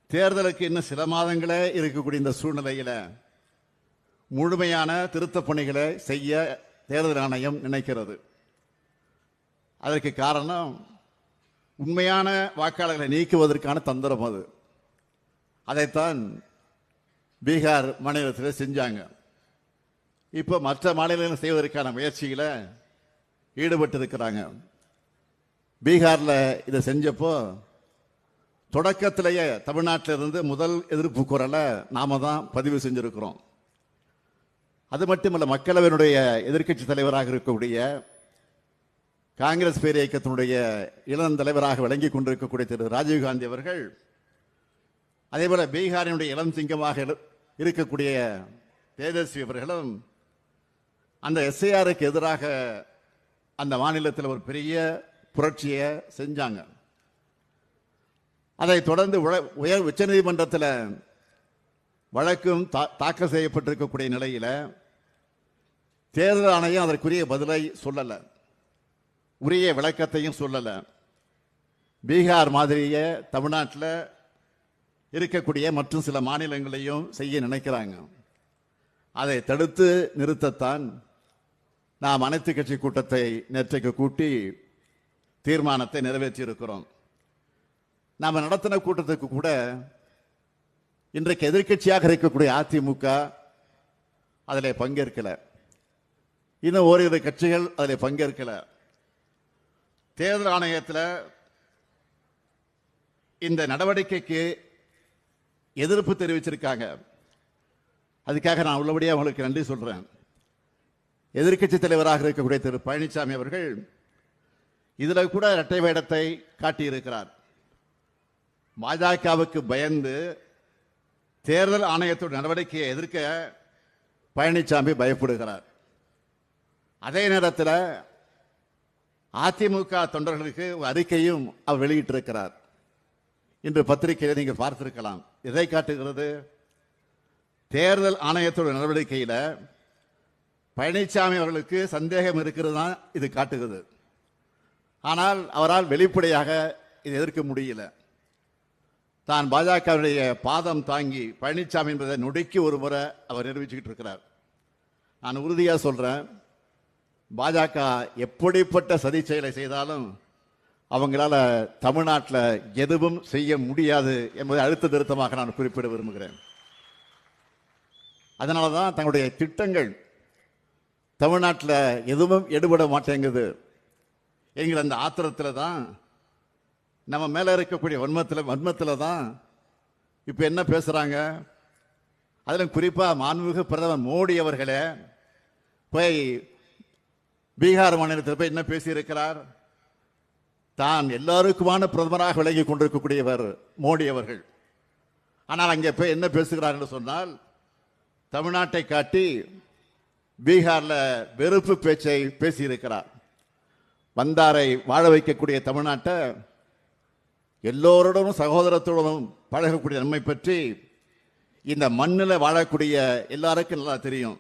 தேர்தலுக்கு இன்னும் சில மாதங்களே இருக்கக்கூடிய இந்த சூழ்நிலையில் முழுமையான திருத்தப் பணிகளை செய்ய தேர்தல் ஆணையம் நினைக்கிறது. அதற்கு காரணம் உண்மையான வாக்காளர்களை நீக்குவதற்கான தந்திரம் அது. அதைத்தான் பீகார் மாநிலத்தில் செஞ்சாங்க. இப்போ மற்ற மாநிலங்கள் செய்வதற்கான முயற்சிகளை ஈடுபட்டு இருக்கிறாங்க. பீகாரில் இதை செஞ்சப்போ தொடக்கத்திலேயே தமிழ்நாட்டிலிருந்து முதல் எதிர்ப்பு குரலை நாம தான் பதிவு செஞ்சிருக்கிறோம். அது மட்டுமல்ல, மக்களவையினுடைய எதிர்க்கட்சி தலைவராக இருக்கக்கூடிய காங்கிரஸ் பேர் இயக்கத்தினுடைய இளம் தலைவராக விளங்கி கொண்டிருக்கக்கூடிய திரு ராஜீவ்காந்தி அவர்கள், அதே போல பீகாரினுடைய இளம் சிங்கமாக இருக்கக்கூடிய தேஜஸ்வி அவர்களும் அந்த எஸ்ஐஆருக்கு எதிராக அந்த மாநிலத்தில் ஒரு பெரிய புரட்சியை செஞ்சாங்க. அதை தொடர்ந்து உச்ச நீதிமன்றத்தில் வழக்கும் தாக்கல் செய்யப்பட்டிருக்கக்கூடிய நிலையில் தேர்தல் ஆணையம் அதற்குரிய பதிலை சொல்லலை, உரிய விளக்கத்தையும் சொல்லலை. பீகார் மாதிரியே தமிழ்நாட்டில் இருக்கக்கூடிய மற்றும் சில மாநிலங்களையும் செய்ய நினைக்கிறாங்க. அதை தடுத்து நிறுத்தத்தான் நாம் அனைத்து கட்சி கூட்டத்தை நேற்றைக்கு கூட்டி தீர்மானத்தை நிறைவேற்றி இருக்கிறோம். நாம் நடத்தின கூட்டத்துக்கு கூட இன்றைக்கு எதிர்க்கட்சியாக இருக்கக்கூடிய அதிமுக அதில் பங்கேற்கல, இன்னும் ஓரிரு கட்சிகள் அதில் பங்கேற்கல. தேர்தல் ஆணையத்தில் இந்த நடவடிக்கைக்கு எதிர்ப்பு தெரிவிச்சிருக்காங்க. அதுக்காக நான் உள்ளபடியாக அவங்களுக்கு நன்றி சொல்றேன். எதிர்க்கட்சி தலைவராக இருக்கக்கூடிய திரு பழனிசாமி அவர்கள் இதில் கூட இரட்டை வேடத்தை காட்டியிருக்கிறார். பாஜகவுக்கு பயந்து தேர்தல் ஆணையத்தோட நடவடிக்கையை எதிர்க்க பழனிசாமி பயப்படுகிறார். அதே நேரத்தில் அதிமுக தொண்டர்களுக்கு அறிக்கையும் அவர் வெளியிட்டிருக்கிறார். இன்று பத்திரிகையில் நீங்கள் பார்த்திருக்கலாம். எதை காட்டுகிறது? தேர்தல் ஆணையத்தோட நடவடிக்கையில் பழனிசாமி அவர்களுக்கு சந்தேகம் இருக்கிறது தான் இது காட்டுகிறது. ஆனால் அவரால் வெளிப்படையாக இதை எதிர்க்க முடியல. தான் பாஜகவுடைய பாதம் தாங்கி பழனிசாமி என்பதை நொடிக்கு ஒரு முறை அவர் நிரூபிச்சுக்கிட்டு இருக்கிறார். நான் உறுதியாக சொல்றேன், பாஜக எப்படிப்பட்ட சதி செயலை செய்தாலும் அவங்களால தமிழ்நாட்டில் எதுவும் செய்ய முடியாது என்பதை அழுத்த திருத்தமாக நான் குறிப்பிட விரும்புகிறேன். அதனால தான் தங்களுடைய திட்டங்கள் தமிழ்நாட்டில் எதுவும் எடுபட மாட்டேங்குது என்கிற அந்த ஆத்திரத்தில் தான், நம்ம மேலே இருக்கக்கூடிய வன்மத்தில் தான் இப்போ என்ன பேசுகிறாங்க. அதிலும் குறிப்பாக மாண்புமிகு பிரதமர் மோடி அவர்களே போய் பீகார் மாநிலத்தில் போய் என்ன பேசியிருக்கிறார்? தான் எல்லாருக்குமான பிரதமராக விளங்கி கொண்டிருக்கக்கூடியவர் மோடி அவர்கள். ஆனால் அங்கே போய் என்ன பேசுகிறார் என்று சொன்னால், தமிழ்நாட்டை காட்டி பீகாரில் வெறுப்பு பேச்சை பேசியிருக்கிறார். வந்தாரை வாழ வைக்கக்கூடிய தமிழ்நாட்டை எல்லோருடனும் சகோதரத்துடனும் பழகக்கூடிய நன்மை பற்றி இந்த மண்ணில் வாழக்கூடிய எல்லாருக்கும் நல்லா தெரியும்.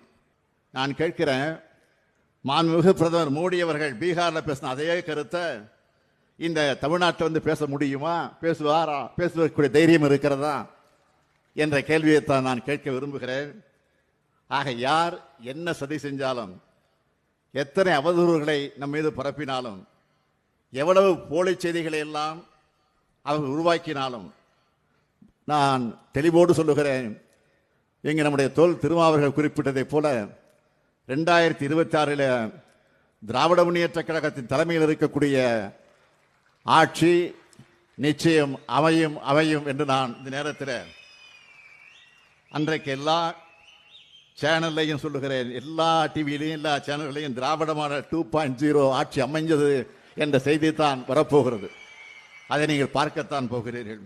நான் கேட்கிறேன், மாண்புமிகு பிரதமர் மோடி அவர்கள் பீகாரில் பேசின அதே கருத்தை இந்த தமிழ்நாட்டில் வந்து பேச முடியுமா? பேசுவாரா? பேசுவதற்குரிய தைரியம் இருக்கிறதா என்ற கேள்வியைத்தான் நான் கேட்க விரும்புகிறேன். ஆக யார் என்ன சதி செஞ்சாலும், எத்தனை அவதூறுகளை நம் மீது பரப்பினாலும், எவ்வளவு போலி செய்திகளை எல்லாம் அவர்கள் உருவாக்கினாலும், நான் தெளிவோடு சொல்லுகிறேன், இங்கே நம்முடைய தோல் திருமாவர்கள் குறிப்பிட்டதை போல 2026 திராவிட முன்னேற்ற கழகத்தின் தலைமையில் இருக்கக்கூடிய ஆட்சி நிச்சயம் அமையும் என்று நான் இந்த நேரத்தில் அன்றைக்கு எல்லா சேனல்லையும் சொல்லுகிறேன், எல்லா டிவியிலையும் எல்லா சேனல்களையும் திராவிட மாடல் 2.0 ஆட்சி அமைஞ்சது என்ற செய்தி தான் வரப்போகிறது. அதை நீங்கள் பார்க்கத்தான் போகிறீர்கள்.